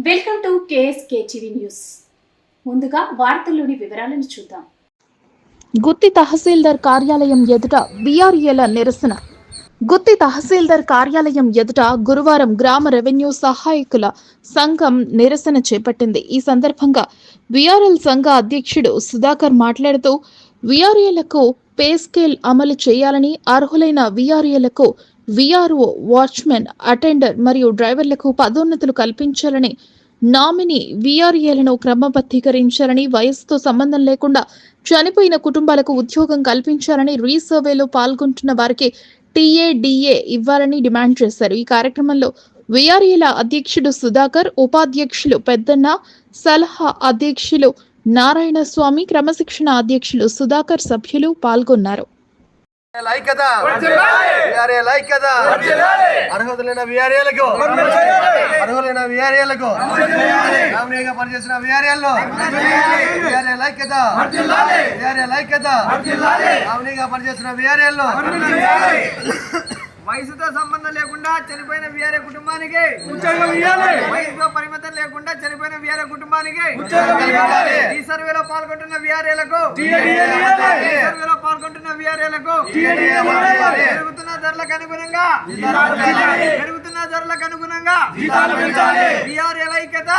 Welcome to KSK TV news. ముందుగా వార్తల్లోని వివరాలను చూద్దాం. గుత్తి తహసీల్దార్ కార్యాలయం ఎదుట బీఆర్ఏల నిరసన. గుత్తి తహసీల్దార్ కార్యాలయం ఎదుట గురువారం గ్రామ రెవెన్యూ సహాయకుల సంఘం నిరసన చేపట్టింది. ఈ సందర్భంగా బీఆర్ఎల్ సంఘ అధ్యక్షుడు సుధాకర్ మాట్లాడుతూ వీఆర్ఏలకు పే స్కేల్ అమలు చేయాలని, అర్హులైన వీఆర్ఏలకు వీఆర్ఓ, వాచ్మెన్, అటెండర్ మరియు డ్రైవర్లకు పదోన్నతులు కల్పించాలని, నామినీ వీఆర్ఏలను క్రమబద్ధీకరించాలని, వయస్సుతో సంబంధం లేకుండా చనిపోయిన కుటుంబాలకు ఉద్యోగం కల్పించాలని, రీసర్వేలో పాల్గొంటున్న వారికి టీఏడీఏ ఇవ్వాలని డిమాండ్ చేశారు. ఈ కార్యక్రమంలో వీఆర్ఏల అధ్యక్షుడు సుధాకర్, ఉపాధ్యక్షులు పెద్దన్న, సలహా అధ్యక్షులు నారాయణ స్వామి, క్రమశిక్షణ అధ్యక్షులు సుధాకర్ సభ్యులు పాల్గొన్నారు. అర్హులైన వీఆర్ఏలకు నామినీగా పనిచేసిన వీఆర్ఏలను వీఆర్ఏల ఐక్యత నామినీగా పనిచేసిన వీఆర్ఏలను వయసుతో సంబంధం లేకుండా చనిపోయిన వీఆర్ఏ కుటుంబానికి వయసుతో పరిమితం లేకుండా చనిపోయిన వీఆర్ఏ కుటుంబానికి ఈ సర్వేలో పాల్గొంటున్న వీఆర్ఏలకు పెరుగుతున్న ధరలకు అనుగుణంగా వీఆర్ఏల ఐక్యత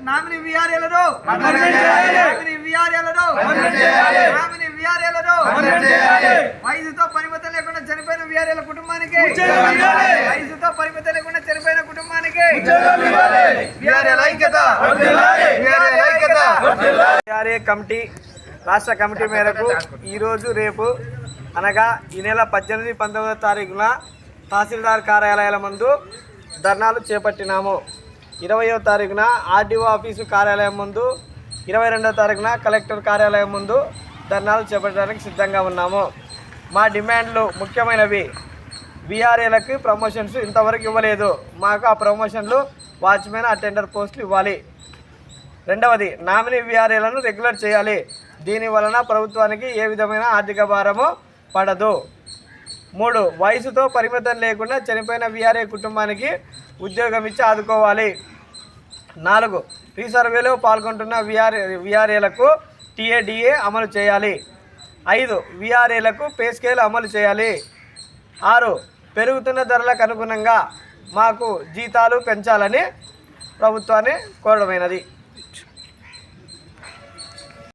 నామినీ వీఆర్ఏలను వయసుతో పరిమితం లేకుండా చనిపోయిన వీఆర్ఏల కుటుంబానికి వీఆర్ఏ కమిటీ రాష్ట్ర కమిటీ మేరకు ఈరోజు రేపు అనగా ఈ నెల 18, 19వ తారీఖున తహసీల్దార్ కార్యాలయాల ముందు ధర్నాలు చేపట్టినాము. 20వ తారీఖున ఆర్డీఓ ఆఫీసు కార్యాలయం ముందు, 22వ తారీఖున కలెక్టర్ కార్యాలయం ముందు ధర్నాలు చేపట్టడానికి సిద్ధంగా ఉన్నాము. మా డిమాండ్లు ముఖ్యమైనవి. వీఆర్ఏలకు ప్రమోషన్స్ ఇంతవరకు ఇవ్వలేదు. మాకు ఆ ప్రమోషన్లు వాచ్మెన్, అటెండర్ పోస్టులు ఇవ్వాలి. రెండవది, నామినీ వీఆర్ఏలను రెగ్యులర్ చేయాలి. దీని వలన ప్రభుత్వానికి ఏ విధమైన ఆర్థిక భారము పడదు. 3, వయసుతో పరిమితం లేకుండా చనిపోయిన వీఆర్ఏ కుటుంబానికి ఉద్యోగం ఇచ్చి ఆదుకోవాలి. 4, రీసర్వేలో పాల్గొంటున్న వీఆర్ఏలకు టీఏడీఏ అమలు చేయాలి. 5, వీఆర్ఏలకు పే స్కేల్ అమలు చేయాలి. 6, పెరుగుతున్న ధరలకు అనుగుణంగా మాకు జీతాలు పెంచాలని ప్రభుత్వాన్ని కోరడమైనది.